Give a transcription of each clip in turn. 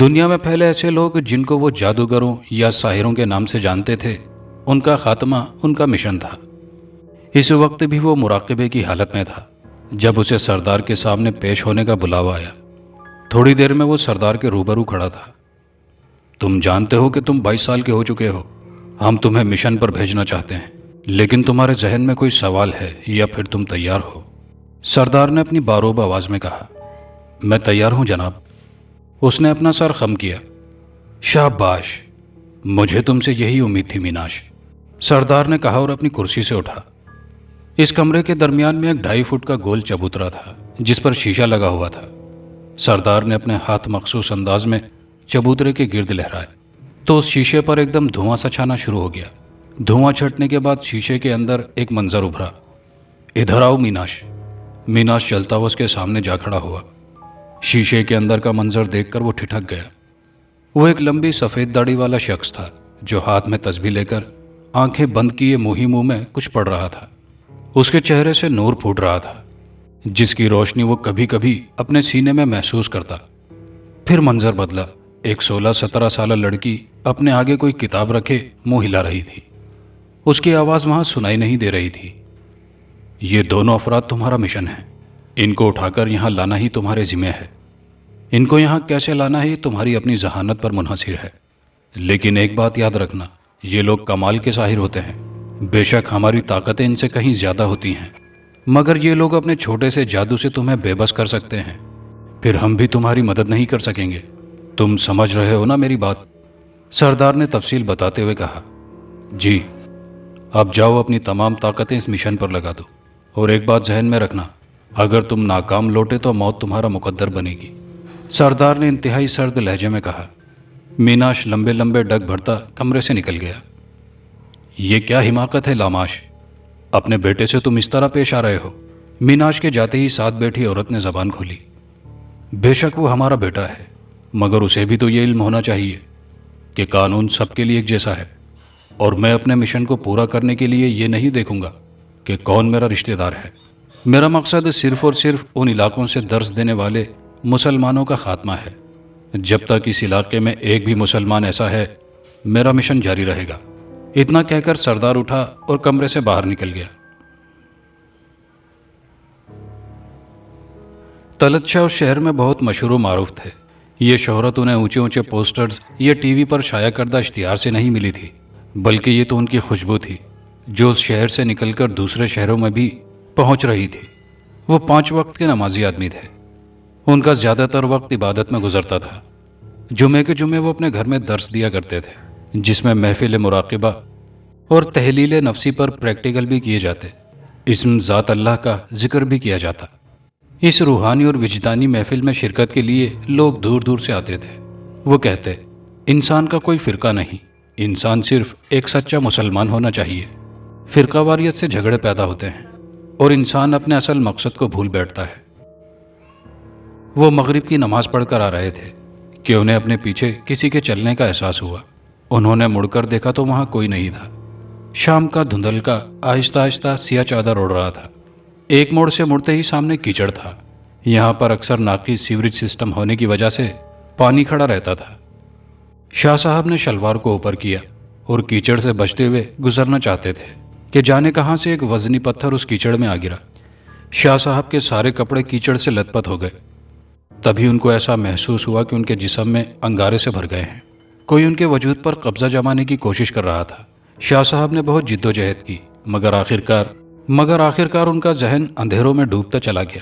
دنیا میں پھیلے ایسے لوگ جن کو وہ جادوگروں یا ساحروں کے نام سے جانتے تھے، ان کا خاتمہ ان کا مشن تھا۔ اس وقت بھی وہ مراقبے کی حالت میں تھا جب اسے سردار کے سامنے پیش ہونے کا بلاوا آیا۔ تھوڑی دیر میں وہ سردار کے روبرو کھڑا تھا۔ تم جانتے ہو کہ تم 22 سال کے ہو چکے ہو، ہم تمہیں مشن پر بھیجنا چاہتے ہیں، لیکن تمہارے ذہن میں کوئی سوال ہے یا پھر تم تیار ہو؟ سردار نے اپنی باروب آواز میں کہا۔ میں تیار ہوں جناب۔ اس نے اپنا سر خم کیا۔ شاباش، مجھے تم سے یہی امید تھی میناش، سردار نے کہا اور اپنی کرسی سے اٹھا۔ اس کمرے کے درمیان میں ایک 2.5 فٹ کا گول چبوترا تھا جس پر شیشہ لگا ہوا تھا۔ سردار نے اپنے ہاتھ مخصوص انداز میں چبوترے کے گرد لہرائے تو اس شیشے پر ایک دم دھواں سا چھانا شروع ہو گیا۔ دھواں چھٹنے کے بعد شیشے کے اندر ایک منظر ابھرا۔ ادھر آؤ میناش۔ میناش چلتا ہوا اس کے سامنے جا کھڑا ہوا۔ شیشے کے اندر کا منظر دیکھ کر وہ ٹھٹک گیا۔ وہ ایک لمبی سفید داڑھی والا شخص تھا جو ہاتھ میں تسبیح لے کر آنکھیں بند کیے منہ میں کچھ پڑھ رہا تھا۔ اس کے چہرے سے نور پھوٹ رہا تھا جس کی روشنی وہ کبھی کبھی اپنے سینے میں محسوس کرتا۔ پھر منظر بدلا۔ ایک 16-17 سالہ لڑکی اپنے آگے کوئی کتاب رکھے منہ ہلا رہی تھی۔ اس کی آواز وہاں سنائی نہیں دے رہی تھی۔ یہ دونوں افراد تمہارا مشن ہے، ان کو اٹھا کر یہاں لانا ہی تمہارے ذمہ ہے۔ ان کو یہاں کیسے لانا ہے یہ تمہاری اپنی ذہانت پر منحصر ہے، لیکن ایک بات یاد رکھنا، یہ لوگ کمال کے ساحر ہوتے ہیں۔ بے شک ہماری طاقتیں ان سے کہیں زیادہ ہوتی ہیں، مگر یہ لوگ اپنے چھوٹے سے جادو سے تمہیں بے بس کر سکتے ہیں، پھر ہم بھی تمہاری مدد نہیں کر سکیں گے۔ تم سمجھ رہے ہو نا میری بات؟ سردار نے تفصیل بتاتے ہوئے کہا۔ جی۔ اب جاؤ اپنی تمام طاقتیں اس مشن پر لگا دو، اور ایک بات ذہن میں رکھنا، اگر تم ناکام لوٹے تو موت تمہارا مقدر بنے گی، سردار نے انتہائی سرد لہجے میں کہا۔ میناش لمبے لمبے ڈگ بھرتا کمرے سے نکل گیا۔ یہ کیا حماقت ہے لاماش، اپنے بیٹے سے تم اس طرح پیش آ رہے ہو؟ میناش کے جاتے ہی ساتھ بیٹھی عورت نے زبان کھولی۔ بے شک وہ ہمارا بیٹا ہے، مگر اسے بھی تو یہ علم ہونا چاہیے کہ قانون سب کے لیے ایک جیسا ہے، اور میں اپنے مشن کو پورا کرنے کے لیے یہ نہیں دیکھوں گا کہ کون میرا رشتہ دار ہے۔ میرا مقصد صرف اور صرف ان علاقوں سے درس دینے والے مسلمانوں کا خاتمہ ہے۔ جب تک اس علاقے میں ایک بھی مسلمان ایسا ہے، میرا مشن جاری رہے گا۔ اتنا کہہ کر سردار اٹھا اور کمرے سے باہر نکل گیا۔ طلعت شاہ اس شہر میں بہت مشہور و معروف تھے۔ یہ شہرت انہیں اونچے اونچے پوسٹرز یا ٹی وی پر شائع کردہ اشتہار سے نہیں ملی تھی، بلکہ یہ تو ان کی خوشبو تھی جو اس شہر سے نکل کر دوسرے شہروں میں بھی پہنچ رہی تھی۔ وہ 5 وقت کے نمازی آدمی تھے۔ ان کا زیادہ تر وقت عبادت میں گزرتا تھا۔ جمعے کے جمعے وہ اپنے گھر میں درس دیا کرتے تھے جس میں محفل مراقبہ اور تحلیل نفسی پر پریکٹیکل بھی کیے جاتے، اسم ذات اللہ کا ذکر بھی کیا جاتا۔ اس روحانی اور وجدانی محفل میں شرکت کے لیے لوگ دور دور سے آتے تھے۔ وہ کہتے، انسان کا کوئی فرقہ نہیں، انسان صرف ایک سچا مسلمان ہونا چاہیے۔ فرقہ واریت سے جھگڑے پیدا ہوتے ہیں اور انسان اپنے اصل مقصد کو بھول بیٹھتا ہے۔ وہ مغرب کی نماز پڑھ کر آ رہے تھے کہ انہیں اپنے پیچھے کسی کے چلنے کا احساس ہوا۔ انہوں نے مڑ کر دیکھا تو وہاں کوئی نہیں تھا۔ شام کا دھندل کا آہستہ آہستہ سیاہ چادر اڑ رہا تھا۔ ایک موڑ سے مڑتے ہی سامنے کیچڑ تھا۔ یہاں پر اکثر ناقص سیوریج سسٹم ہونے کی وجہ سے پانی کھڑا رہتا تھا۔ شاہ صاحب نے شلوار کو اوپر کیا اور کیچڑ سے بچتے ہوئے گزرنا چاہتے تھے کہ جانے کہاں سے ایک وزنی پتھر اس کیچڑ میں آ گرا۔ شاہ صاحب کے سارے کپڑے کیچڑ سے لت پت ہو گئے۔ تبھی ان کو ایسا محسوس ہوا کہ ان کے جسم میں انگارے سے بھر گئے ہیں۔ کوئی ان کے وجود پر قبضہ جمانے کی کوشش کر رہا تھا۔ شاہ صاحب نے بہت جد و جہد کی، مگر آخرکار ان کا ذہن اندھیروں میں ڈوبتا چلا گیا۔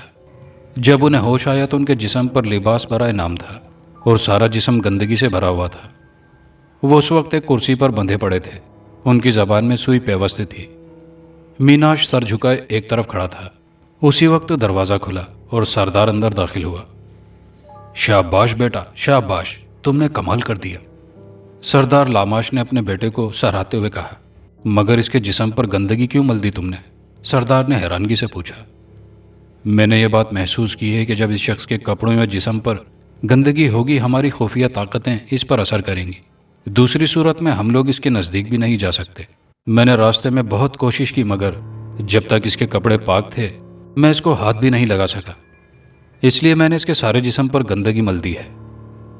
جب انہیں ہوش آیا تو ان کے جسم پر لباس برائے نام تھا اور سارا جسم گندگی سے بھرا ہوا تھا۔ وہ اس وقت ایک کرسی پر بندھے پڑے تھے۔ ان کی زبان میں سوئی پیوست تھی۔ میناش سر جھکائے ایک طرف کھڑا تھا۔ اسی وقت دروازہ کھلا اور سردار اندر داخل ہوا۔ شاباش بیٹا، شاباش، تم نے کمال کر دیا، سردار لاماش نے اپنے بیٹے کو سراہتے ہوئے کہا۔ مگر اس کے جسم پر گندگی کیوں مل دی تم نے؟ سردار نے حیرانگی سے پوچھا۔ میں نے یہ بات محسوس کی ہے کہ جب اس شخص کے کپڑوں یا جسم پر گندگی ہوگی ہماری خفیہ طاقتیں اس پر اثر کریں گی، دوسری صورت میں ہم لوگ اس کے نزدیک بھی نہیں جا سکتے۔ میں نے راستے میں بہت کوشش کی مگر جب تک اس کے کپڑے پاک تھے میں اس کو ہاتھ بھی نہیں لگا سکا، اس لیے میں نے اس کے سارے جسم پر گندگی مل دی ہے۔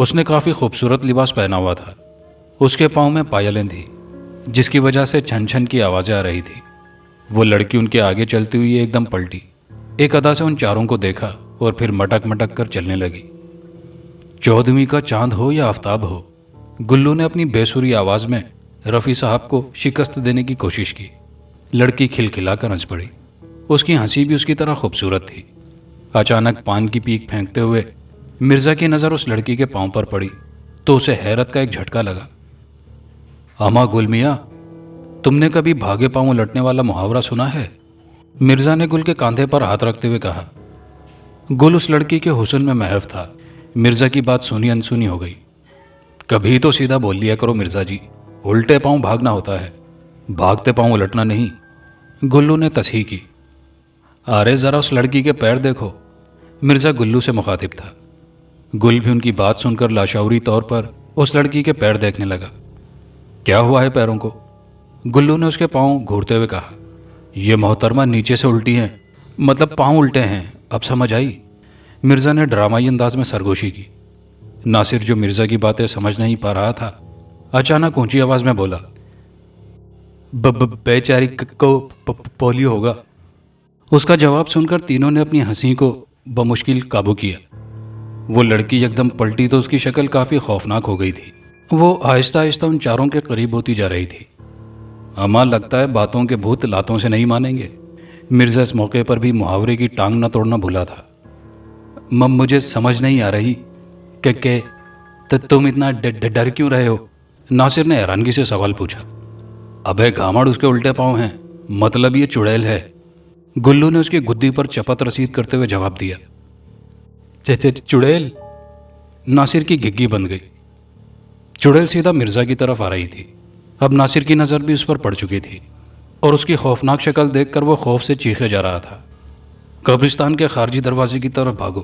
اس نے کافی خوبصورت لباس پہنا ہوا تھا. اس کے پاؤں میں پائلیں تھیں جس کی وجہ سے چھن چھن کی آوازیں آ رہی تھی. وہ لڑکی ان کے آگے چلتی ہوئی ایک دم پلٹی, ایک ادا سے ان چاروں کو دیکھا اور پھر مٹک مٹک کر چلنے لگی. 14ویں کا چاند ہو یا آفتاب ہو, گلو نے اپنی بے سری آواز میں رفیع صاحب کو شکست دینے کی کوشش کی. لڑکی کھلکھلا کر ہنس پڑی. اس کی ہنسی بھی اس کی طرح خوبصورت تھی. اچانک پان کی پیک پھینکتے ہوئے مرزا کی نظر اس لڑکی کے پاؤں پر پڑی تو اسے حیرت کا ایک جھٹکا لگا. اما گل میاں, تم نے کبھی بھاگے پاؤں لٹنے والا محاورہ سنا ہے؟ مرزا نے گل کے کاندھے پر ہاتھ رکھتے ہوئے کہا. گل اس لڑکی کے حسن میں محو تھا. مرزا کی بات سنی انسنی ہو گئی. کبھی تو سیدھا بول لیا کرو مرزا جی, الٹے پاؤں بھاگنا ہوتا ہے, بھاگتے پاؤں الٹنا نہیں. گلو نے تصحیح کی. ارے ذرا اس لڑکی کے پیر دیکھو. مرزا گلو سے مخاطب تھا. گل بھی ان کی بات سن کر لاشعوری طور پر اس لڑکی کے پیر دیکھنے لگا. کیا ہوا ہے پیروں کو؟ گلو نے اس کے پاؤں گھورتے ہوئے کہا. یہ محترمہ نیچے سے الٹی ہیں, مطلب پاؤں الٹے ہیں, اب سمجھ آئی؟ مرزا نے ڈرامائی انداز میں سرگوشی کی. ناصر, جو مرزا کی باتیں سمجھ نہیں پا رہا تھا, اچانک اونچی آواز میں بولا. بیچاری کو پولیو ہوگا. اس کا جواب سن کر تینوں نے اپنی ہنسی کو بمشکل قابو کیا. وہ لڑکی یکدم پلٹی تو اس کی شکل کافی خوفناک ہو گئی تھی. وہ آہستہ آہستہ ان چاروں کے قریب ہوتی جا رہی تھی. اما, لگتا ہے باتوں کے بھوت لاتوں سے نہیں مانیں گے. مرزا اس موقع پر بھی محاورے کی ٹانگ نہ توڑنا بھولا تھا. مجھے سمجھ نہیں آ رہی کہ تم اتنا ڈر کیوں رہے ہو؟ ناصر نے حیرانگی سے سوال پوچھا. ابے گھامڑ, اس کے الٹے پاؤں ہیں, مطلب یہ چڑیل ہے. گلو نے اس کی گدی پر چپت رسید کرتے ہوئے جواب دیا. چڑیل؟ ناصر کی گگی بند گئی. چڑیل سیدھا مرزا کی طرف آ رہی تھی. اب ناصر کی نظر بھی اس پر پڑ چکی تھی اور اس کی خوفناک شکل دیکھ کر وہ خوف سے چیخے جا رہا تھا. قبرستان کے خارجی دروازے کی طرف بھاگو,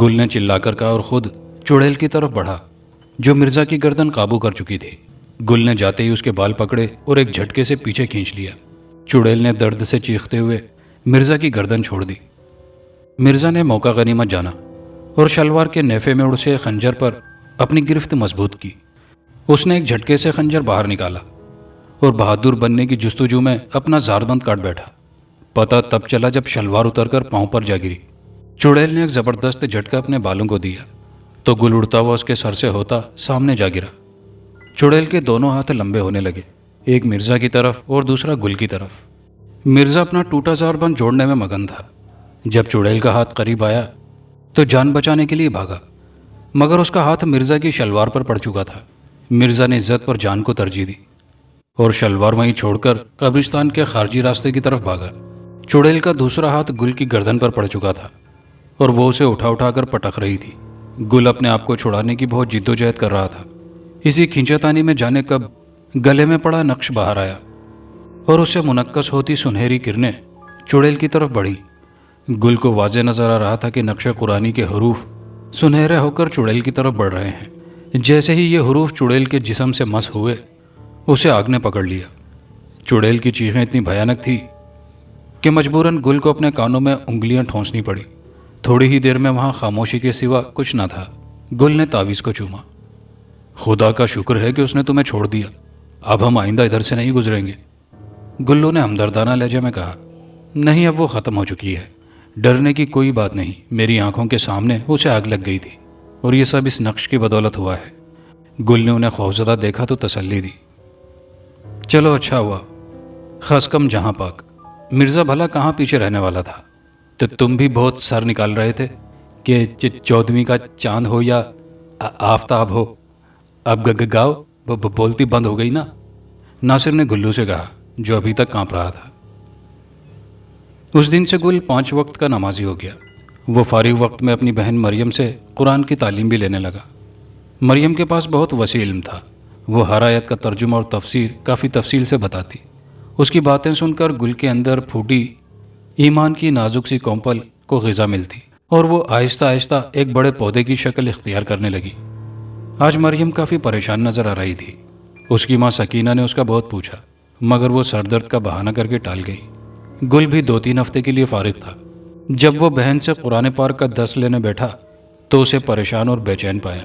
گل نے چلا کر کہا اور خود چڑیل کی طرف بڑھا جو مرزا کی گردن قابو کر چکی تھی. گل نے جاتے ہی اس کے بال پکڑے اور ایک جھٹکے سے پیچھے کھینچ لیا. چڑیل نے درد سے چیختے ہوئے مرزا کی گردن چھوڑ دی. مرزا نے موقع غنیمت جانا اور شلوار کے نیفے میں اڑسے خنجر پر اپنی گرفت مضبوط کی. اس نے ایک جھٹکے سے خنجر باہر نکالا اور بہادر بننے کی جستجو میں اپنا زاربند کاٹ بیٹھا. پتہ تب چلا جب شلوار اتر کر پاؤں پر جا گری. چڑیل نے ایک زبردست جھٹکا اپنے بالوں کو دیا تو گل اڑتا ہوا اس کے سر سے ہوتا سامنے جا گرا. چڑیل کے دونوں ہاتھ لمبے ہونے لگے, ایک مرزا کی طرف اور دوسرا گل کی طرف. مرزا اپنا ٹوٹا زاربند جوڑنے میں مگن تھا. جب چڑیل کا ہاتھ قریب آیا تو جان بچانے کے لیے بھاگا, مگر اس کا ہاتھ مرزا کی شلوار پر پڑ چکا تھا. مرزا نے عزت پر جان کو ترجیح دی اور شلوار وہیں چھوڑ کر قبرستان کے خارجی راستے کی طرف بھاگا. چڑیل کا دوسرا ہاتھ گل کی گردن پر پڑ چکا تھا اور وہ اسے اٹھا اٹھا کر پٹک رہی تھی. گل اپنے آپ کو چھڑانے کی بہت جد و جہد کر رہا تھا. اسی کھینچاتانی میں جانے کب گلے میں پڑا نقش باہر آیا اور اس سے منعکس ہوتی سنہری کرنیں چڑیل کی طرف بڑھی. گل کو واضح نظر آ رہا تھا کہ نقش قرآنی کے حروف سنہرے ہو کر چڑیل کی طرف بڑھ رہے ہیں. جیسے ہی یہ حروف چڑیل کے جسم سے مس ہوئے اسے آگ نے پکڑ لیا. چڑیل کی چیخیں اتنی بھیانک تھی کہ مجبوراً گل کو اپنے کانوں میں انگلیاں ٹھونسنی پڑی. تھوڑی ہی دیر میں وہاں خاموشی کے سوا کچھ نہ تھا. گل نے تعویذ کو چوما. خدا کا شکر ہے کہ اس نے تمہیں چھوڑ دیا, اب ہم آئندہ ادھر سے نہیں گزریں گے. گلو نے ہمدردانہ لہجے میں کہا. نہیں, اب وہ ختم ہو چکی ہے, ڈرنے کی کوئی بات نہیں. میری آنکھوں کے سامنے اسے آگ لگ گئی تھی اور یہ سب اس نقش کی بدولت ہوا ہے. گل نے انہیں خوفزدہ دیکھا تو تسلی دی. چلو اچھا ہوا, خاص کم جہاں پاک. مرزا بھلا کہاں پیچھے رہنے والا تھا. تو تم بھی بہت سر نکال رہے تھے کہ 14ویں کا چاند ہو یا آفتاب ہو. اب گاؤ بولتی بند ہو گئی نا, ناصر نے گلو سے کہا جو ابھی تک کانپ رہا تھا. اس دن سے گل 5 وقت کا نمازی ہو گیا. وہ فارغ وقت میں اپنی بہن مریم سے قرآن کی تعلیم بھی لینے لگا. مریم کے پاس بہت وسیع علم تھا. وہ ہر آیت کا ترجمہ اور تفسیر کافی تفصیل سے بتاتی. اس کی باتیں سن کر گل کے اندر پھوٹی ایمان کی نازک سی کونپل کو غذا ملتی اور وہ آہستہ آہستہ ایک بڑے پودے کی شکل اختیار کرنے لگی. آج مریم کافی پریشان نظر آ رہی تھی. اس کی ماں سکینہ نے اس کا بہت پوچھا مگر وہ سر درد کا بہانہ کر کے ٹال گئی. گل بھی 2-3 ہفتے کے لیے فارغ تھا. جب وہ بہن سے قرآن پاک کا درس لینے بیٹھا تو اسے پریشان اور بے چین پایا.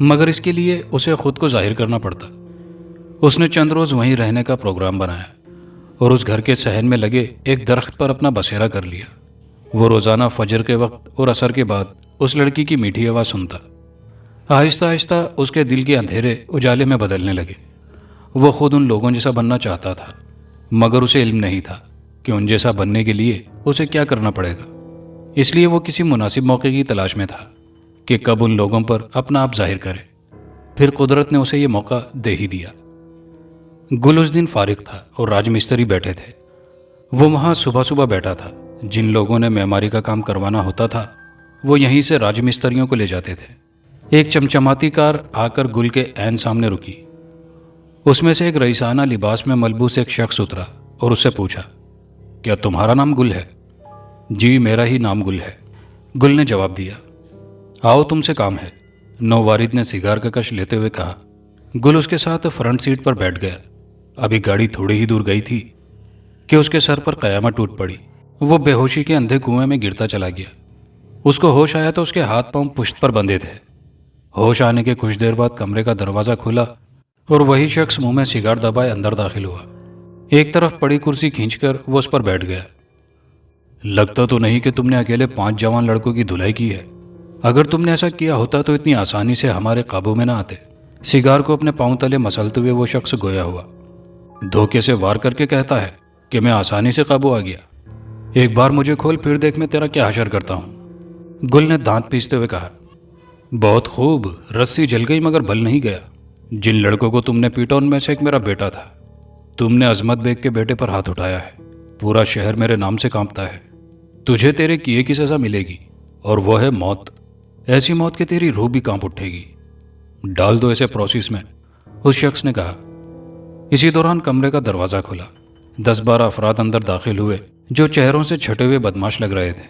مگر اس کے لیے اسے خود کو ظاہر کرنا پڑتا۔ اس نے چند روز وہیں رہنے کا پروگرام بنایا اور اس گھر کے صحن میں لگے ایک درخت پر اپنا بسیرا کر لیا۔ وہ روزانہ فجر کے وقت اور عصر کے بعد اس لڑکی کی میٹھی آواز سنتا۔ آہستہ آہستہ اس کے دل کے اندھیرے اجالے میں بدلنے لگے۔ وہ خود ان لوگوں جیسا بننا چاہتا تھا، مگر اسے علم نہیں تھا کہ ان جیسا بننے کے لیے اسے کیا کرنا پڑے گا۔ اس لیے وہ کسی مناسب موقع کی تلاش میں تھا کہ کب ان لوگوں پر اپنا آپ ظاہر کرے۔ پھر قدرت نے اسے یہ موقع دے ہی دیا۔ گل اس دن فارغ تھا اور راج مستری بیٹھے تھے۔ وہ وہاں صبح صبح بیٹھا تھا۔ جن لوگوں نے معماری کا کام کروانا ہوتا تھا وہ یہیں سے راج مستریوں کو لے جاتے تھے۔ ایک چمچماتی کار آ کر گل کے عین سامنے رکی۔ اس میں سے ایک رئیسانہ لباس میں ملبوس ایک شخص اترا اور اس سے پوچھا، کیا تمہارا نام گل ہے؟ جی میرا ہی نام گل ہے، گل نے جواب دیا۔ آؤ تم سے کام ہے، نووارد نے سگار کا کش لیتے ہوئے کہا۔ گل اس کے ساتھ فرنٹ سیٹ پر بیٹھ گیا۔ ابھی گاڑی تھوڑی ہی دور گئی تھی کہ اس کے سر پر قیامت ٹوٹ پڑی۔ وہ بے ہوشی کے اندھے کنویں میں گرتا چلا گیا۔ اس کو ہوش آیا تو اس کے ہاتھ پاؤں پشت پر بندھے تھے۔ ہوش آنے کے کچھ دیر بعد کمرے کا دروازہ کھلا اور وہی شخص منہ میں سگار دبائے اندر داخل ہوا۔ ایک طرف پڑی کرسی کھینچ کر وہ اس پر بیٹھ گیا۔ لگتا تو نہیں کہ تم نے اکیلے 5 جوان لڑکوں کی دھلائی کی ہے۔ اگر تم نے ایسا کیا ہوتا تو اتنی آسانی سے ہمارے قابو میں نہ آتے۔ سگار کو اپنے پاؤں تلے مسلتے ہوئے وہ شخص گویا ہوا۔ دھوکے سے وار کر کے کہتا ہے کہ میں آسانی سے قابو آ گیا۔ ایک بار مجھے کھول پھر دیکھ میں تیرا کیا حشر کرتا ہوں۔ گل نے دانت پیستے ہوئے کہا۔ بہت خوب، رسی جل گئی مگر بل نہیں گیا۔ جن لڑکوں کو تم نے پیٹا ان میں سے ایک میرا بیٹا تھا۔ تم نے عظمت بیگ کے بیٹے پر ہاتھ اٹھایا ہے۔ پورا شہر میرے نام سے کانپتا ہے۔ تجھے تیرے کیے کی سزا ملے گی اور وہ ہے موت۔ ایسی موت کہ تیری روح بھی کانپ اٹھے گی۔ ڈال دو اسے پروسیس میں، اس شخص نے کہا۔ اسی دوران کمرے کا دروازہ کھلا۔ 10-12 افراد اندر داخل ہوئے جو چہروں سے چھٹے ہوئے بدماش لگ رہے تھے۔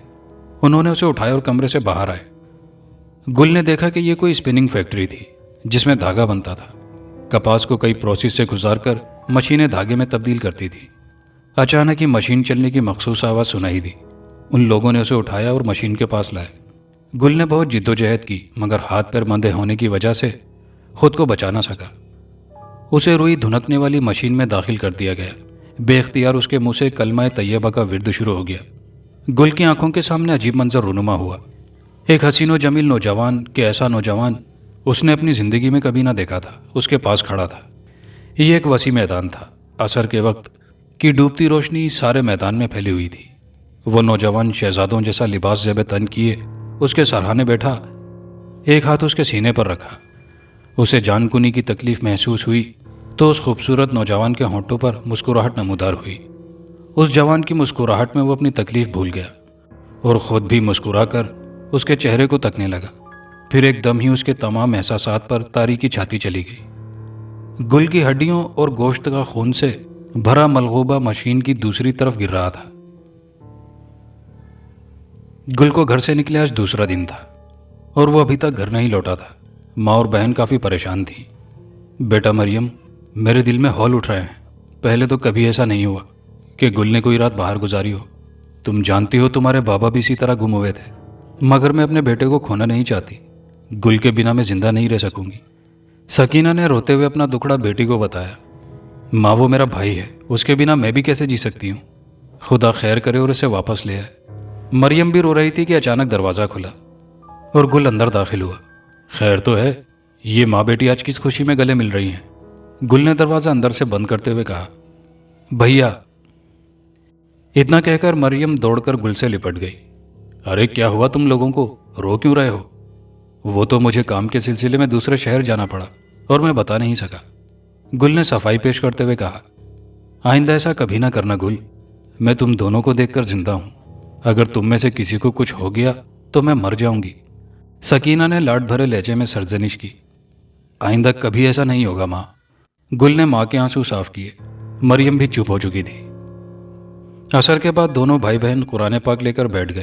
انہوں نے اسے اٹھایا اور کمرے سے باہر آئے۔ گل نے دیکھا کہ یہ کوئی اسپننگ فیکٹری تھی جس میں دھاگا بنتا تھا۔ کپاس کو کئی پروسیس سے گزار کر مشینیں دھاگے میں تبدیل کرتی تھی۔ اچانک ہی مشین چلنے کی مخصوص آواز سنائی دی۔ ان لوگوں نے اسے اٹھایا اور مشین کے پاس لائے۔ گل نے بہت جدوجہد کی مگر ہاتھ پیر مندے ہونے کی وجہ سے خود کو بچا نہ سکا۔ اسے روئی دھنکنے والی مشین میں داخل کر دیا گیا۔ بے اختیار اس کے منہ سے کلمہ طیبہ کا ورد شروع ہو گیا۔ گل کی آنکھوں کے سامنے عجیب منظر رونما ہوا۔ ایک حسین و جمیل نوجوان کہ ایسا نوجوان اس نے اپنی زندگی میں کبھی نہ دیکھا تھا اس کے پاس کھڑا تھا۔ یہ ایک وسیع میدان تھا۔ عصر کے وقت کی ڈوبتی روشنی سارے میدان میں پھیلی ہوئی تھی۔ وہ نوجوان شہزادوں جیسا لباس زیب تن کیے اس کے سرہانے بیٹھا، ایک ہاتھ اس کے سینے پر رکھا۔ اسے جان کنی کی تکلیف محسوس ہوئی تو اس خوبصورت نوجوان کے ہونٹوں پر مسکراہٹ نمودار ہوئی۔ اس جوان کی مسکراہٹ میں وہ اپنی تکلیف بھول گیا اور خود بھی مسکرا کر اس کے چہرے کو تکنے لگا۔ پھر ایک دم ہی اس کے تمام احساسات پر تاریکی چھاتی چلی گئی۔ گل کی ہڈیوں اور گوشت کا خون سے بھرا ملغوبہ مشین کی دوسری طرف گر رہا تھا۔ گل کو گھر سے نکلے آج دوسرا دن تھا اور وہ ابھی تک گھر نہیں لوٹا تھا۔ ماں اور بہن کافی پریشان تھی۔ بیٹا مریم، میرے دل میں ہول اٹھ رہے ہیں۔ پہلے تو کبھی ایسا نہیں ہوا کہ گل نے کوئی رات باہر گزاری ہو۔ تم جانتی ہو تمہارے بابا بھی اسی طرح گم ہوئے تھے، مگر میں اپنے بیٹے کو کھونا نہیں چاہتی۔ گل کے بنا میں زندہ نہیں رہ سکوں گی۔ سکینہ نے روتے ہوئے اپنا دکھڑا بیٹی کو بتایا۔ ماں، وہ میرا بھائی ہے، اس کے بنا میں بھی کیسے جی سکتی ہوں؟ خدا خیر کرے اور اسے واپس لے آئے۔ مریم بھی رو رہی تھی کہ اچانک دروازہ کھلا اور گل اندر داخل ہوا۔ خیر تو ہے، یہ ماں بیٹی آج کس خوشی میں گلے مل رہی ہیں؟ گل نے دروازہ اندر سے بند کرتے ہوئے کہا۔ بھیا، اتنا کہہ کر مریم دوڑ کر گل سے لپٹ گئی۔ ارے کیا ہوا تم لوگوں کو؟ رو کیوں رہے ہو؟ وہ تو مجھے کام کے سلسلے میں دوسرے شہر جانا پڑا اور میں بتا نہیں سکا، گل نے صفائی پیش کرتے ہوئے کہا۔ آئندہ ایسا کبھی نہ کرنا گل، میں تم دونوں کو دیکھ کر زندہ ہوں۔ اگر تم میں سے کسی کو کچھ ہو گیا تو میں مر جاؤں گی۔ سکینہ نے لاڈ بھرے لہجے میں سرزنش کی۔ آئندہ کبھی ایسا نہیں ہوگا ماں۔ گل نے ماں کے آنسو صاف کیے۔ مریم بھی چپ ہو چکی تھی۔ عصر کے بعد دونوں بھائی بہن قرآن پاک لے کر بیٹھ گئے۔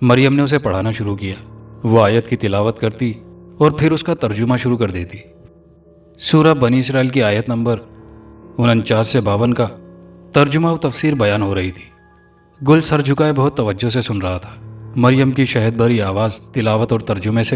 مریم نے اسے پڑھانا شروع کیا۔ وہ آیت کی تلاوت کرتی اور پھر اس کا ترجمہ شروع کر دیتی۔ سورہ بنی اسرائیل کی آیت نمبر 49 سے 52 کا ترجمہ و تفسیر بیان ہو رہی تھی۔ گل سر جھکائے بہت توجہ سے سن رہا تھا۔ مریم کی شہد بھری آواز، تلاوت اور ترجمے سے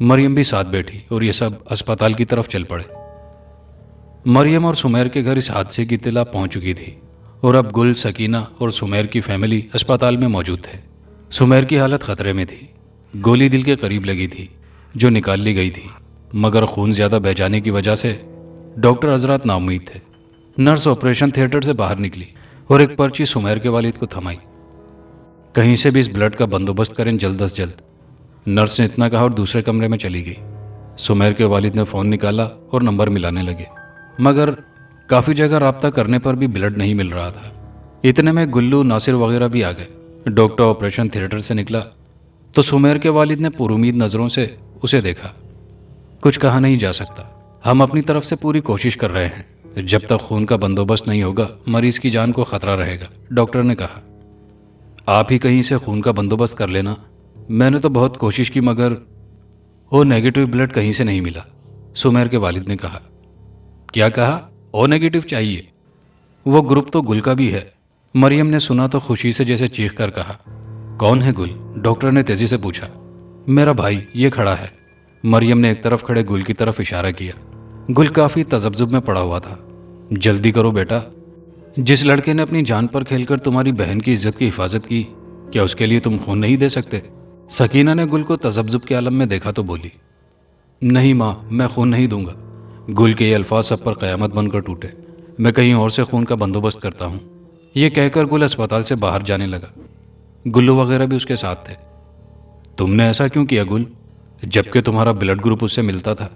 مریم بھی ساتھ بیٹھی اور یہ سب اسپتال کی طرف چل پڑے۔ مریم اور سمیر کے گھر اس حادثے کی اطلاع پہنچ چکی تھی اور اب گل، سکینہ اور سمیر کی فیملی اسپتال میں موجود تھے۔ سمیر کی حالت خطرے میں تھی، گولی دل کے قریب لگی تھی جو نکال لی گئی تھی، مگر خون زیادہ بہہ جانے کی وجہ سے ڈاکٹر حضرات نا امید تھے۔ نرس آپریشن تھیٹر سے باہر نکلی اور ایک پرچی سمیر کے والد کو تھمائی، کہیں سے بھی اس بلڈ کا بندوبست کریں جلد از جلد۔ نرس نے اتنا کہا اور دوسرے کمرے میں چلی گئی۔ سمیر کے والد نے فون نکالا اور نمبر ملانے لگے، مگر کافی جگہ رابطہ کرنے پر بھی بلڈ نہیں مل رہا تھا۔ اتنے میں گلو، ناصر وغیرہ بھی آ گئے۔ ڈاکٹر آپریشن تھیٹر سے نکلا تو سمیر کے والد نے پرامید نظروں سے اسے دیکھا۔ کچھ کہا نہیں جا سکتا، ہم اپنی طرف سے پوری کوشش کر رہے ہیں، جب تک خون کا بندوبست نہیں ہوگا مریض کی جان کو خطرہ رہے گا، ڈاکٹر نے کہا۔ آپ ہی کہیں سے خون کا بندوبست کر لینا، میں نے تو بہت کوشش کی مگر او نیگیٹو بلڈ کہیں سے نہیں ملا، سمیر کے والد نے کہا۔ کیا کہا؟ او نیگیٹو چاہیے؟ وہ گروپ تو گل کا بھی ہے۔ مریم نے سنا تو خوشی سے جیسے چیخ کر کہا۔ کون ہے گل؟ ڈاکٹر نے تیزی سے پوچھا۔ میرا بھائی، یہ کھڑا ہے۔ مریم نے ایک طرف کھڑے گل کی طرف اشارہ کیا۔ گل کافی تذبذب میں پڑا ہوا تھا۔ جلدی کرو بیٹا، جس لڑکے نے اپنی جان پر کھیل کر تمہاری بہن کی عزت کی حفاظت کی، کیا اس کے لیے تم خون نہیں دے سکتے؟ سکینہ نے گل کو تذبذب کے عالم میں دیکھا تو بولی، نہیں ماں، میں خون نہیں دوں گا۔ گل کے یہ الفاظ سب پر قیامت بن کر ٹوٹے۔ میں کہیں اور سے خون کا بندوبست کرتا ہوں، یہ کہہ کر گل اسپتال سے باہر جانے لگا۔ گلو وغیرہ بھی اس کے ساتھ تھے۔ تم نے ایسا کیوں کیا گل، جبکہ تمہارا بلڈ گروپ اس سے ملتا تھا؟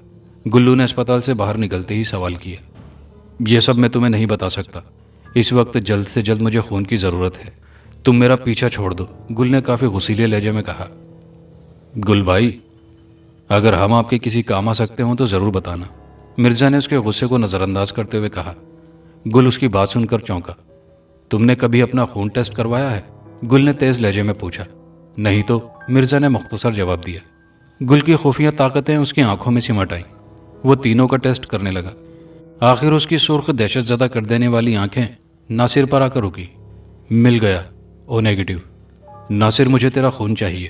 گلو نے اسپتال سے باہر نکلتے ہی سوال کیا۔ یہ سب میں تمہیں نہیں بتا سکتا، اس وقت جلد سے جلد مجھے خون کی ضرورت ہے، تم میرا پیچھا چھوڑ دو، گل نے کافی غصیلے لہجے میں کہا۔ گل بھائی، اگر ہم آپ کے کسی کام آ سکتے ہوں تو ضرور بتانا، مرزا نے اس کے غصے کو نظر انداز کرتے ہوئے کہا۔ گل اس کی بات سن کر چونکا۔ تم نے کبھی اپنا خون ٹیسٹ کروایا ہے؟ گل نے تیز لہجے میں پوچھا۔ نہیں تو، مرزا نے مختصر جواب دیا۔ گل کی خفیہ طاقتیں اس کی آنکھوں میں سمٹ آئیں۔ وہ تینوں کا ٹیسٹ کرنے لگا۔ آخر اس کی سرخ دہشت زدہ کر دینے والی آنکھیں ناصر پر آ کر رکی۔ مل گیا، او نیگیٹو۔ ناصر، مجھے تیرا خون چاہیے۔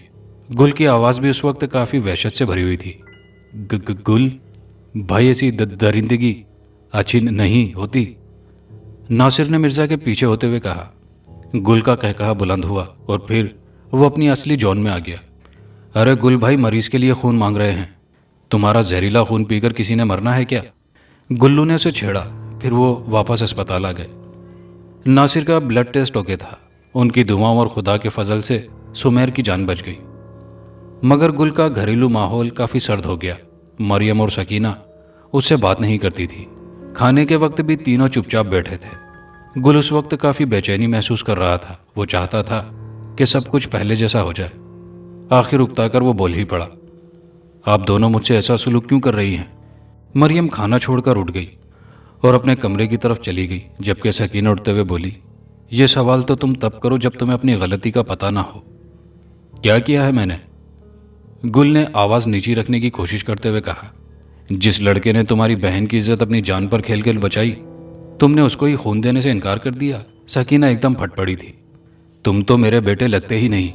گل کی آواز بھی اس وقت کافی وحشت سے بھری ہوئی تھی۔ گل بھائی، ایسی درندگی اچھی نہیں ہوتی، ناصر نے مرزا کے پیچھے ہوتے ہوئے کہا۔ گل کا کہکہا بلند ہوا اور پھر وہ اپنی اصلی جون میں آ گیا۔ ارے گل بھائی، مریض کے لیے خون مانگ رہے ہیں، تمہارا زہریلا خون پی کر کسی نے مرنا ہے کیا؟ گلو نے اسے چھیڑا، پھر وہ واپس اسپتال آ گئے۔ ناصر کا بلڈ ٹیسٹ اوکے تھا، ان کی دعاؤں اور خدا کے فضل سے سمیر کی جان بچ گئی، مگر گل کا گھریلو ماحول کافی سرد ہو گیا۔ مریم اور سکینہ اس سے بات نہیں کرتی تھی۔ کھانے کے وقت بھی تینوں چپ چاپ بیٹھے تھے۔ گل اس وقت کافی بے چینی محسوس کر رہا تھا، وہ چاہتا تھا کہ سب کچھ پہلے جیسا ہو جائے۔ آخر اکتا کر وہ بول ہی پڑا، آپ دونوں مجھ سے ایسا سلوک کیوں کر رہی ہیں؟ مریم کھانا چھوڑ کر اٹھ گئی اور اپنے کمرے کی طرف چلی گئی، جبکہ سکینہ اٹھتے ہوئے بولی، یہ سوال تو تم تب کرو جب تمہیں اپنی غلطی کا پتہ نہ ہو۔ کیا کیا ہے میں نے؟ گل نے آواز نیچی رکھنے کی کوشش کرتے ہوئے کہا۔ جس لڑکے نے تمہاری بہن کی عزت اپنی جان پر کھیل کر بچائی، تم نے اس کو ہی خون دینے سے انکار کر دیا۔ سکینہ ایک دم پھٹ پڑی تھی۔ تم تو میرے بیٹے لگتے ہی نہیں۔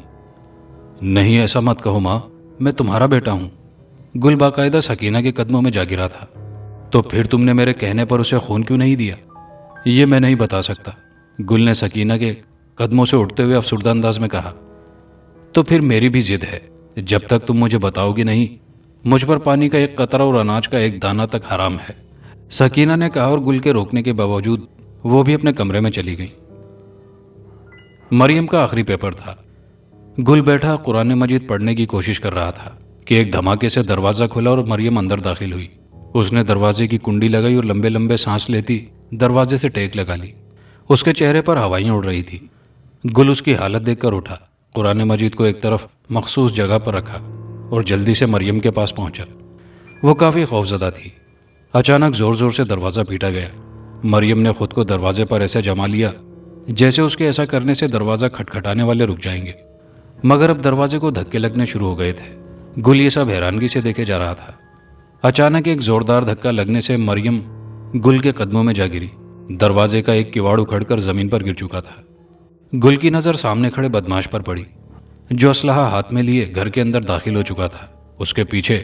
نہیں، ایسا مت کہو ماں، میں تمہارا بیٹا ہوں۔ گل باقاعدہ سکینہ کے قدموں میں جا گرا تھا۔ تو پھر تم نے میرے کہنے پر اسے خون کیوں نہیں دیا؟ یہ میں نہیں بتا سکتا، گل نے سکینہ کے قدموں سے اٹھتے ہوئے افسردہ انداز میں کہا۔ تو پھر میری بھی ضد ہے، جب تک تم مجھے بتاؤ گی نہیں، مجھ پر پانی کا ایک قطرہ اور اناج کا ایک دانہ تک حرام ہے، سکینہ نے کہا، اور گل کے روکنے کے باوجود وہ بھی اپنے کمرے میں چلی گئی۔ مریم کا آخری پیپر تھا۔ گل بیٹھا قرآن مجید پڑھنے کی کوشش کر رہا تھا کہ ایک دھماکے سے دروازہ کھلا اور مریم اندر داخل ہوئی۔ اس نے دروازے کی کنڈی لگائی اور لمبے لمبے سانس لیتی دروازے سے ٹیک لگا لی۔ اس کے چہرے پر ہوائیں اڑ رہی تھی۔ گل اس کی حالت دیکھ کر اٹھا، قرآن مجید کو ایک طرف مخصوص جگہ پر رکھا اور جلدی سے مریم کے پاس پہنچا۔ وہ کافی خوفزدہ تھی۔ اچانک زور زور سے دروازہ پیٹا گیا۔ مریم نے خود کو دروازے پر ایسے جما لیا جیسے اس کے ایسا کرنے سے دروازہ کھٹکھٹانے والے رک جائیں گے، مگر اب دروازے کو دھکے لگنے شروع ہو گئے تھے۔ گل یہ سب حیرانگی سے دیکھے جا رہا تھا۔ اچانک ایک زوردار دھکا لگنے سے مریم گل کے قدموں میں جا گری۔ دروازے کا ایک کواڑ اکھڑ کر زمین پر گر چکا تھا۔ گل کی نظر سامنے کھڑے بدماش پر پڑی، جو اسلحہ ہاتھ میں لیے گھر کے اندر داخل ہو چکا تھا۔ اس کے پیچھے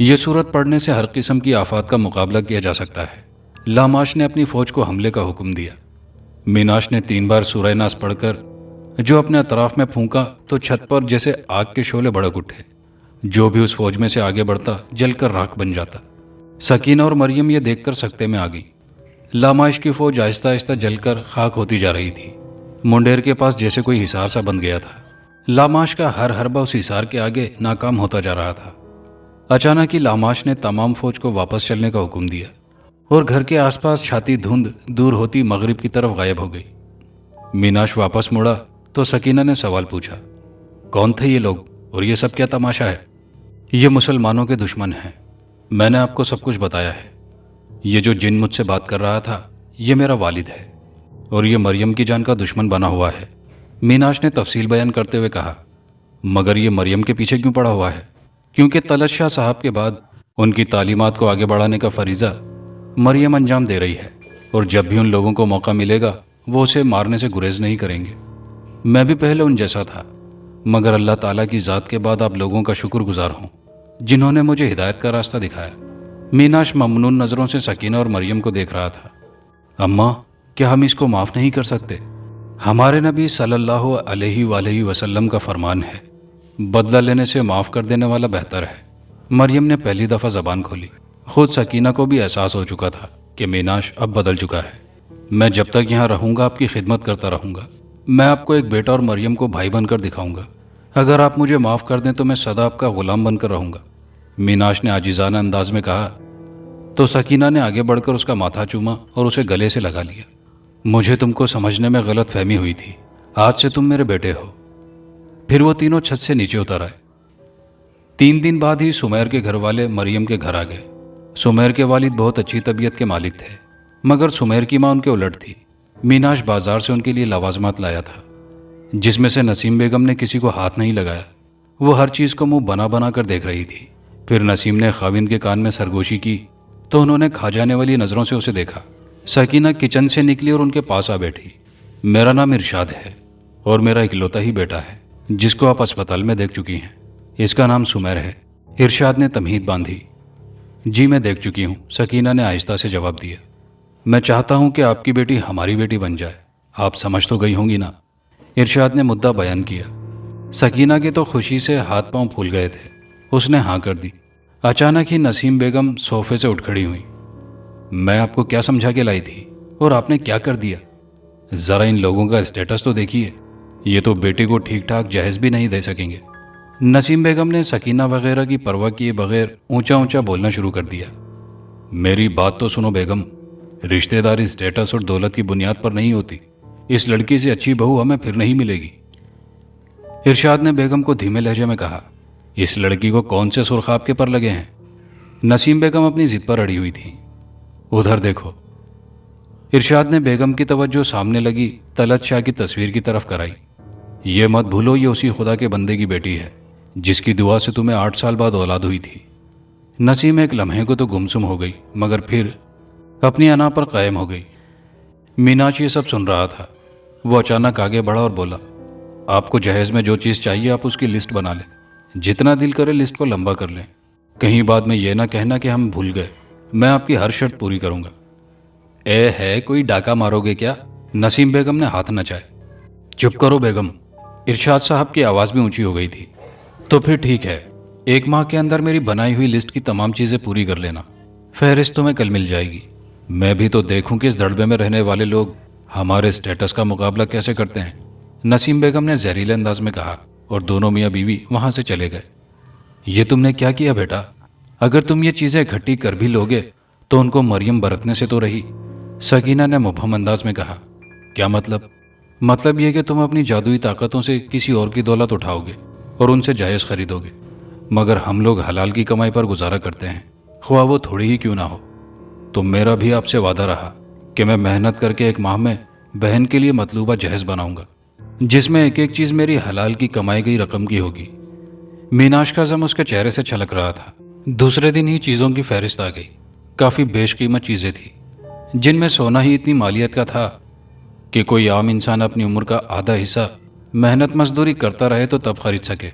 یہ صورت پڑھنے سے ہر قسم کی آفات کا مقابلہ کیا جا سکتا ہے۔ لاماش نے اپنی فوج کو حملے کا حکم دیا۔ میناش نے 3 بار سورہ ناس پڑھ کر جو اپنے اطراف میں پھونکا تو چھت پر جیسے آگ کے شعلے بھڑک اٹھے۔ جو بھی اس فوج میں سے آگے بڑھتا جل کر راکھ بن جاتا۔ سکینہ اور مریم یہ دیکھ کر سکتے میں آ گئی۔ لاماش کی فوج آہستہ آہستہ جل کر خاک ہوتی جا رہی تھی۔ منڈیر کے پاس جیسے کوئی حصار سا بن گیا تھا۔ لاماش کا ہر حربہ اس حصار کے آگے ناکام ہوتا جا رہا تھا۔ اچانک ہی لاماش نے تمام فوج کو واپس چلنے کا حکم دیا اور گھر کے آس پاس چھاتی دھند دور ہوتی مغرب کی طرف غائب ہو گئی۔ میناش واپس مڑا تو سکینہ نے سوال پوچھا، کون تھے یہ لوگ اور یہ سب کیا تماشا ہے؟ یہ مسلمانوں کے دشمن ہیں، میں نے آپ کو سب کچھ بتایا ہے۔ یہ جو جن مجھ سے بات کر رہا تھا یہ میرا والد ہے اور یہ مریم کی جان کا دشمن بنا ہوا ہے۔ میناش نے تفصیل بیان کرتے ہوئے کہا، مگر یہ مریم کے پیچھے کیوں پڑا ہوا ہے؟ کیونکہ طلعت شاہ صاحب کے بعد ان کی تعلیمات کو آگے بڑھانے کا فریضہ مریم انجام دے رہی ہے، اور جب بھی ان لوگوں کو موقع ملے گا وہ اسے مارنے سے گریز نہیں کریں گے۔ میں بھی پہلے ان جیسا تھا، مگر اللہ تعالیٰ کی ذات کے بعد آپ لوگوں کا شکر گزار ہوں جنہوں نے مجھے ہدایت کا راستہ دکھایا۔ میناش ممنون نظروں سے سکینہ اور مریم کو دیکھ رہا تھا۔ اماں، کیا ہم اس کو معاف نہیں کر سکتے؟ ہمارے نبی صلی اللہ علیہ وآلہ وسلم کا فرمان ہے، بدلہ لینے سے معاف کر دینے والا بہتر ہے۔ مریم نے پہلی دفعہ زبان کھولی۔ خود سکینہ کو بھی احساس ہو چکا تھا کہ میناش اب بدل چکا ہے۔ میں جب تک یہاں رہوں گا آپ کی خدمت کرتا رہوں گا۔ میں آپ کو ایک بیٹا اور مریم کو بھائی بن کر دکھاؤں گا۔ اگر آپ مجھے معاف کر دیں تو میں سدا آپ کا غلام بن کر رہوں گا، میناش نے عاجزانہ انداز میں کہا۔ تو سکینہ نے آگے بڑھ کر اس کا ماتھا چوما اور اسے گلے سے لگا لیا۔ مجھے تم کو سمجھنے میں غلط فہمی ہوئی تھی، آج سے تم میرے بیٹے ہو۔ پھر وہ تینوں چھت سے نیچے اتر آئے۔ 3 دن بعد ہی سمیر کے گھر والے مریم کے گھر آ گئے۔ سمیر کے والد بہت اچھی طبیعت کے مالک تھے، مگر سمیر کی ماں ان کے الٹ تھی۔ میناش بازار سے ان کے لیے لوازمات لایا تھا، جس میں سے نسیم بیگم نے کسی کو ہاتھ نہیں لگایا۔ وہ ہر چیز کو منہ بنا بنا کر دیکھ رہی تھی۔ پھر نسیم نے خاوند کے کان میں سرگوشی کی تو انہوں نے کھا جانے والی نظروں سے اسے دیکھا۔ سکینہ کچن سے نکلی اور ان کے پاس آ بیٹھی۔ میرا نام ارشاد ہے اور میرا اکلوتا ہی بیٹا ہے جس کو آپ اسپتال میں دیکھ چکی ہیں، اس کا نام سمیر ہے۔ ارشاد نے تمہید باندھی۔ جی میں دیکھ چکی ہوں، سکینہ نے آہستہ سے جواب دیا۔ میں چاہتا ہوں کہ آپ کی بیٹی ہماری بیٹی بن جائے، آپ سمجھ تو گئی ہوں گی نا؟ ارشاد نے مدعا بیان کیا۔ سکینہ کے تو خوشی سے ہاتھ پاؤں پھول گئے تھے۔ اس نے ہاں کر دی۔ اچانک ہی نسیم بیگم صوفے سے اٹھ کھڑی ہوئی۔ میں آپ کو کیا سمجھا کے لائی تھی اور آپ نے کیا کر دیا؟ ذرا ان لوگوں کا اسٹیٹس تو دیکھیے، یہ تو بیٹی کو ٹھیک ٹھاک جہیز بھی نہیں دے سکیں گے۔ نسیم بیگم نے سکینہ وغیرہ کی پرواہ کیے بغیر اونچا اونچا بولنا شروع کر دیا۔ میری بات تو سنو بیگم، رشتہ داری اسٹیٹس اور دولت کی بنیاد پر نہیں ہوتی۔ اس لڑکی سے اچھی بہو ہمیں پھر نہیں ملے گی۔ ارشاد نے بیگم کو دھیمے لہجے میں کہا۔ اس لڑکی کو کون سے سرخاب کے پر لگے ہیں؟ نسیم بیگم اپنی ضد پر اڑی ہوئی تھی۔ ادھر دیکھو۔ ارشاد نے بیگم کی توجہ سامنے لگی طلعت شاہ کی تصویر کی طرف کرائی۔ یہ مت بھولو یہ اسی خدا کے بندے کی بیٹی ہے جس کی دعا سے تمہیں 8 سال بعد اولاد ہوئی تھی۔ نسیم ایک لمحے کو تو گمسم ہو گئی، مگر پھر اپنی انا پر قائم ہو گئی۔ میناش یہ سب سن رہا تھا۔ وہ اچانک آگے بڑھا اور بولا، آپ کو جہیز میں جو چیز چاہیے آپ اس کی لسٹ بنا لیں، جتنا دل کرے لسٹ کو لمبا کر لیں، کہیں بعد میں یہ نہ کہنا کہ ہم بھول گئے، میں آپ کی ہر شرط پوری کروں گا۔ اے ہے کوئی ڈاکہ مارو گے کیا؟ نسیم بیگم نے ہاتھ نچائے۔ چپ کرو بیگم، ارشاد صاحب کی آواز بھی اونچی ہو گئی تھی۔ تو پھر ٹھیک ہے، 1 ماہ کے اندر میری بنائی ہوئی لسٹ کی تمام چیزیں پوری کر لینا، فہرست تمہیں کل مل جائے گی۔ میں بھی تو دیکھوں کہ اس دھڑبے میں رہنے والے لوگ ہمارے اسٹیٹس کا مقابلہ کیسے کرتے ہیں، نسیم بیگم نے زہریلے انداز میں کہا، اور دونوں میاں بیوی وہاں سے چلے گئے۔ یہ تم نے کیا کیا بیٹا؟ اگر تم یہ چیزیں اکٹھی کر بھی لوگے تو ان کو مریم برتنے سے تو رہی، سکینہ نے مبہم انداز میں کہا۔ کیا مطلب؟ مطلب یہ کہ تم اپنی جادوئی طاقتوں سے کسی اور کی دولت اٹھاؤ گے اور ان سے جائز خریدو گے، مگر ہم لوگ حلال کی کمائی پر گزارا کرتے ہیں، خواہ وہ تھوڑی ہی کیوں نہ ہو۔ تو میرا بھی آپ سے وعدہ رہا کہ میں محنت کر کے 1 ماہ میں بہن کے لیے مطلوبہ جہیز بناؤں گا، جس میں ایک ایک چیز میری حلال کی کمائی گئی رقم کی ہوگی۔ میناش کا زم اس کے چہرے سے چھلک رہا تھا۔ دوسرے دن ہی چیزوں کی فہرست آ گئی۔ کافی بیش قیمت چیزیں تھیں، جن میں سونا ہی اتنی مالیت کا تھا کہ کوئی عام انسان اپنی عمر کا آدھا حصہ محنت مزدوری کرتا رہے تو تب خرید سکے۔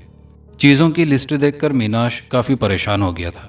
چیزوں کی لسٹ دیکھ کر میناش کافی پریشان ہو گیا تھا۔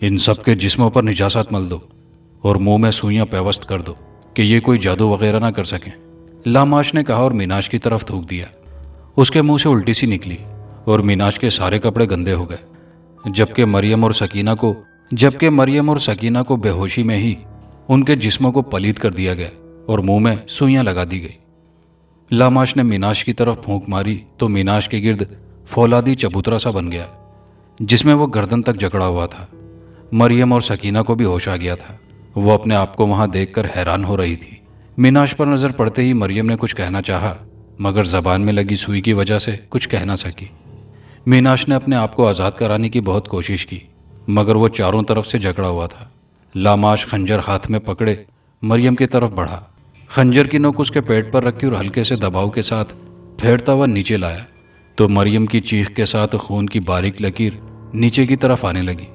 ان سب کے جسموں پر نجاست مل دو اور منہ میں سوئیاں پیوست کر دو کہ یہ کوئی جادو وغیرہ نہ کر سکیں۔ لاماش نے کہا اور میناش کی طرف تھوک دیا۔ اس کے منہ سے الٹی سی نکلی اور میناش کے سارے کپڑے گندے ہو گئے، جبکہ مریم اور سکینہ کو بے ہوشی میں ہی ان کے جسموں کو پلید کر دیا گیا اور منہ میں سوئیاں لگا دی گئی۔ لاماش نے میناش کی طرف پھونک ماری تو میناش کے گرد فولادی چبوترا سا بن گیا جس میں وہ گردن تک جکڑا ہوا تھا۔ مریم اور سکینہ کو بھی ہوش آ گیا تھا۔ وہ اپنے آپ کو وہاں دیکھ کر حیران ہو رہی تھی۔ میناش پر نظر پڑتے ہی مریم نے کچھ کہنا چاہا مگر زبان میں لگی سوئی کی وجہ سے کچھ کہہ نہ سکی۔ میناش نے اپنے آپ کو آزاد کرانے کی بہت کوشش کی مگر وہ چاروں طرف سے جکڑا ہوا تھا۔ لاماش خنجر ہاتھ میں پکڑے مریم کی طرف بڑھا، خنجر کی نوک اس کے پیٹ پر رکھی اور ہلکے سے دباؤ کے ساتھ پھیرتا ہوا نیچے لایا تو مریم کی چیخ کے ساتھ خون کی باریک لکیر نیچے کی طرف آنے لگی۔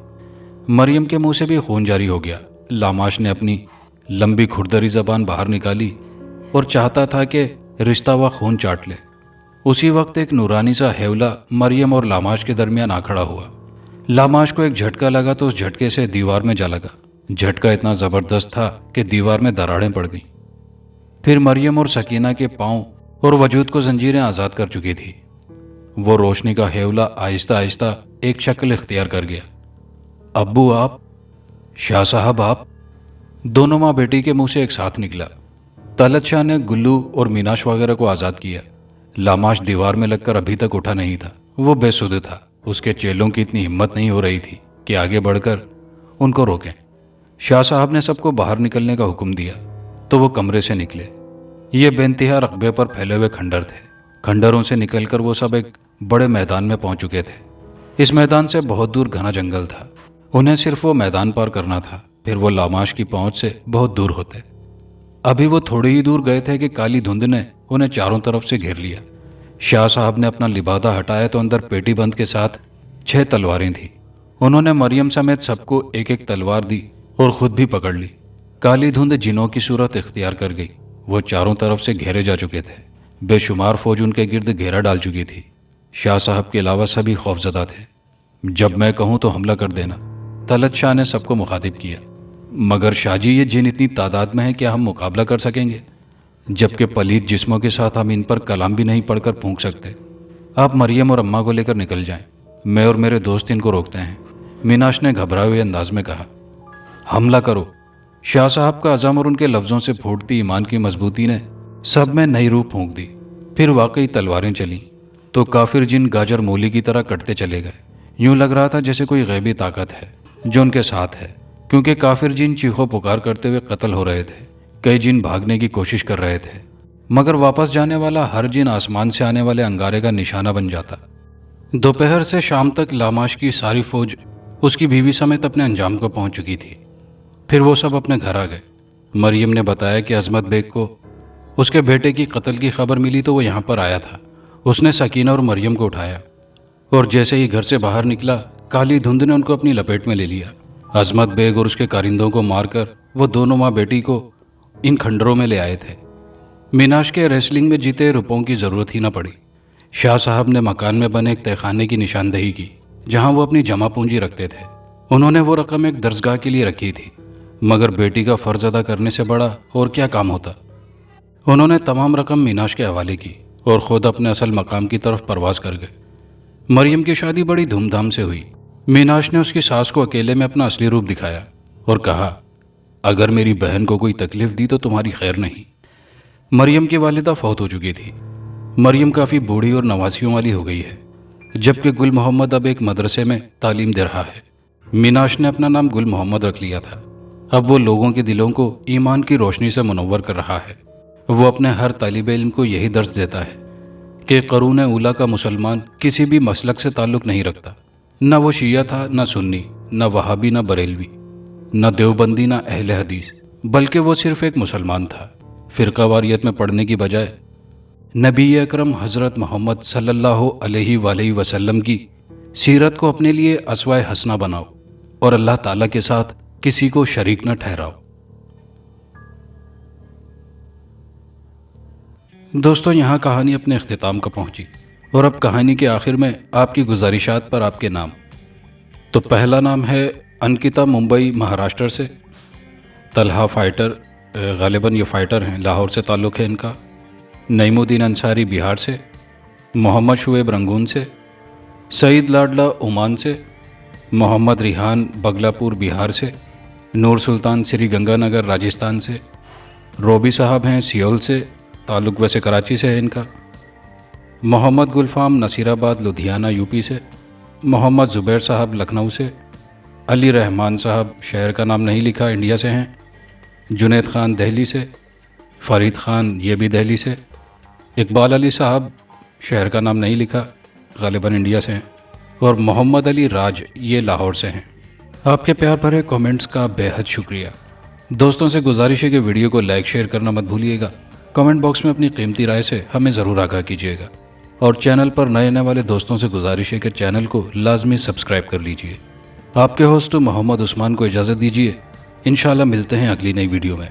مریم کے منہ سے بھی خون جاری ہو گیا۔ لاماش نے اپنی لمبی کھردری زبان باہر نکالی اور چاہتا تھا کہ رشتہ ہوا خون چاٹ لے۔ اسی وقت ایک نورانی سا ہیولا مریم اور لاماش کے درمیان آ کھڑا ہوا۔ لاماش کو ایک جھٹکا لگا تو اس جھٹکے سے دیوار میں جا لگا۔ جھٹکا اتنا زبردست تھا کہ دیوار میں دراڑیں پڑ گئیں۔ پھر مریم اور سکینہ کے پاؤں اور وجود کو زنجیریں آزاد کر چکی تھی۔ وہ روشنی کا ہیولا آہستہ آہستہ ایک شکل اختیار کر گیا۔ ابو آپ، شاہ صاحب آپ، دونوں ماں بیٹی کے منہ سے ایک ساتھ نکلا۔ طلعت شاہ نے گلو اور میناش وغیرہ کو آزاد کیا۔ لاماش دیوار میں لگ کر ابھی تک اٹھا نہیں تھا۔ وہ بے سدھ تھا۔ اس کے چیلوں کی اتنی ہمت نہیں ہو رہی تھی کہ آگے بڑھ کر ان کو روکیں۔ شاہ صاحب نے سب کو باہر نکلنے کا حکم دیا تو وہ کمرے سے نکلے۔ یہ بے انتہا رقبے پر پھیلے ہوئے کھنڈر تھے۔ کھنڈروں سے نکل کر وہ سب ایک بڑے میدان میں پہنچ چکے تھے۔ اس میدان سے بہت دور گھنا جنگل تھا۔ انہیں صرف وہ میدان پار کرنا تھا، پھر وہ لاماش کی پہنچ سے بہت دور ہوتے۔ ابھی وہ تھوڑی ہی دور گئے تھے کہ کالی دھند نے انہیں چاروں طرف سے گھیر لیا۔ شاہ صاحب نے اپنا لبادہ ہٹایا تو اندر پیٹی بند کے ساتھ 6 تلواریں تھیں۔ انہوں نے مریم سمیت سب کو ایک ایک تلوار دی اور خود بھی پکڑ لی۔ کالی دھند جنوں کی صورت اختیار کر گئی۔ وہ چاروں طرف سے گھیرے جا چکے تھے۔ بے شمار فوج ان کے گرد گھیرا ڈال چکی تھی۔ شاہ صاحب کے علاوہ سبھی خوفزدہ تھے۔ جب میں کہوں تو حملہ کر دینا، طلعت شاہ نے سب کو مخاطب کیا۔ مگر شاہ جی، یہ جن اتنی تعداد میں ہیں، کیا ہم مقابلہ کر سکیں گے؟ جبکہ پلید جسموں کے ساتھ ہم ان پر کلام بھی نہیں پڑھ کر پھونک سکتے۔ آپ مریم اور اماں کو لے کر نکل جائیں، میں اور میرے دوست ان کو روکتے ہیں، میناش نے گھبرائے ہوئے انداز میں کہا۔ حملہ کرو، شاہ صاحب کا عزم اور ان کے لفظوں سے پھوٹتی ایمان کی مضبوطی نے سب میں نئی روح پھونک دی۔ پھر واقعی تلواریں چلیں تو کافر جن گاجر مولی کی طرح کٹتے چلے گئے۔ یوں لگ رہا تھا جیسے کوئی غیبی طاقت ہے جو ان کے ساتھ ہے، کیونکہ کافر جن چیخو پکار کرتے ہوئے قتل ہو رہے تھے۔ کئی جن بھاگنے کی کوشش کر رہے تھے، مگر واپس جانے والا ہر جن آسمان سے آنے والے انگارے کا نشانہ بن جاتا۔ دوپہر سے شام تک لاماش کی ساری فوج اس کی بیوی سمیت اپنے انجام کو پہنچ چکی تھی۔ پھر وہ سب اپنے گھر آ گئے۔ مریم نے بتایا کہ عظمت بیگ کو اس کے بیٹے کی قتل کی خبر ملی تو وہ یہاں پر آیا تھا۔ اس نے سکینہ اور مریم کو اٹھایا اور جیسے ہی گھر سے باہر نکلا، کالی دھند نے ان کو اپنی لپیٹ میں لے لیا۔ عظمت بیگ اور اس کے کارندوں کو مار کر وہ دونوں ماں بیٹی کو ان کھنڈروں میں لے آئے تھے۔ میناش کے ریسلنگ میں جیتے روپوں کی ضرورت ہی نہ پڑی۔ شاہ صاحب نے مکان میں بنے ایک تہخانے کی نشاندہی کی جہاں وہ اپنی جمع پونجی رکھتے تھے۔ انہوں نے وہ رقم ایک درسگاہ کے لیے رکھی تھی، مگر بیٹی کا فرض ادا کرنے سے بڑا اور کیا کام ہوتا۔ انہوں نے تمام رقم میناش کے حوالے کی اور خود اپنے اصل مقام کی طرف پرواز کر گئے۔ مریم کی شادی بڑی دھوم دھام سے ہوئی۔ میناش نے اس کی ساس کو اکیلے میں اپنا اصلی روپ دکھایا اور کہا، اگر میری بہن کو کوئی تکلیف دی تو تمہاری خیر نہیں۔ مریم کی والدہ فوت ہو چکی تھی۔ مریم کافی بوڑھی اور نواسیوں والی ہو گئی ہے، جبکہ گل محمد اب ایک مدرسے میں تعلیم دے رہا ہے۔ میناش نے اپنا نام گل محمد رکھ لیا تھا۔ اب وہ لوگوں کے دلوں کو ایمان کی روشنی سے منور کر رہا ہے۔ وہ اپنے ہر طالب علم کو یہی درس دیتا ہے کہ قرون اولیٰ کا مسلمان کسی بھی مسلک سے تعلق نہیں رکھتا۔ نہ وہ شیعہ تھا، نہ سنی، نہ وہابی، نہ بریلوی، نہ دیوبندی، نہ اہل حدیث، بلکہ وہ صرف ایک مسلمان تھا۔ فرقہ واریت میں پڑھنے کی بجائے نبی اکرم حضرت محمد صلی اللہ علیہ وآلہ وسلم کی سیرت کو اپنے لیے اسوہ حسنہ بناؤ اور اللہ تعالیٰ کے ساتھ کسی کو شریک نہ ٹھہراؤ۔ دوستو، یہاں کہانی اپنے اختتام کو پہنچی اور اب کہانی کے آخر میں آپ کی گزارشات پر آپ کے نام۔ تو پہلا نام ہے انکتا ممبئی مہاراشٹر سے، طلحہ فائٹر غالباً یہ فائٹر ہیں، لاہور سے تعلق ہے ان کا، نعیم الدین انصاری بہار سے، محمد شعیب رنگون سے، سعید لاڈلا عمان سے، محمد ریحان بگلا پور بہار سے، نور سلطان سری گنگا نگر راجستھان سے، روبی صاحب ہیں سیول سے، تعلق ویسے کراچی سے ہے ان کا، محمد گلفام نصیر آباد لدھیانہ یو پی سے، محمد زبیر صاحب لکھنؤ سے، علی رحمان صاحب شہر کا نام نہیں لکھا انڈیا سے ہیں، جنید خان دہلی سے، فرید خان یہ بھی دہلی سے، اقبال علی صاحب شہر کا نام نہیں لکھا غالباً انڈیا سے ہیں، اور محمد علی راج یہ لاہور سے ہیں۔ آپ کے پیار بھرے کامنٹس کا بے حد شکریہ۔ دوستوں سے گزارش ہے کہ ویڈیو کو لائک شیئر کرنا مت بھولیے گا، کامنٹ باکس میں اپنی قیمتی رائے سے ہمیں ضرور آگاہ کیجیے گا، اور چینل پر نئے آنے والے دوستوں سے گزارش ہے کہ چینل کو لازمی سبسکرائب کر لیجیے۔ آپ کے ہوسٹ محمد عثمان کو اجازت دیجیے، انشاءاللہ ملتے ہیں اگلی نئی ویڈیو میں۔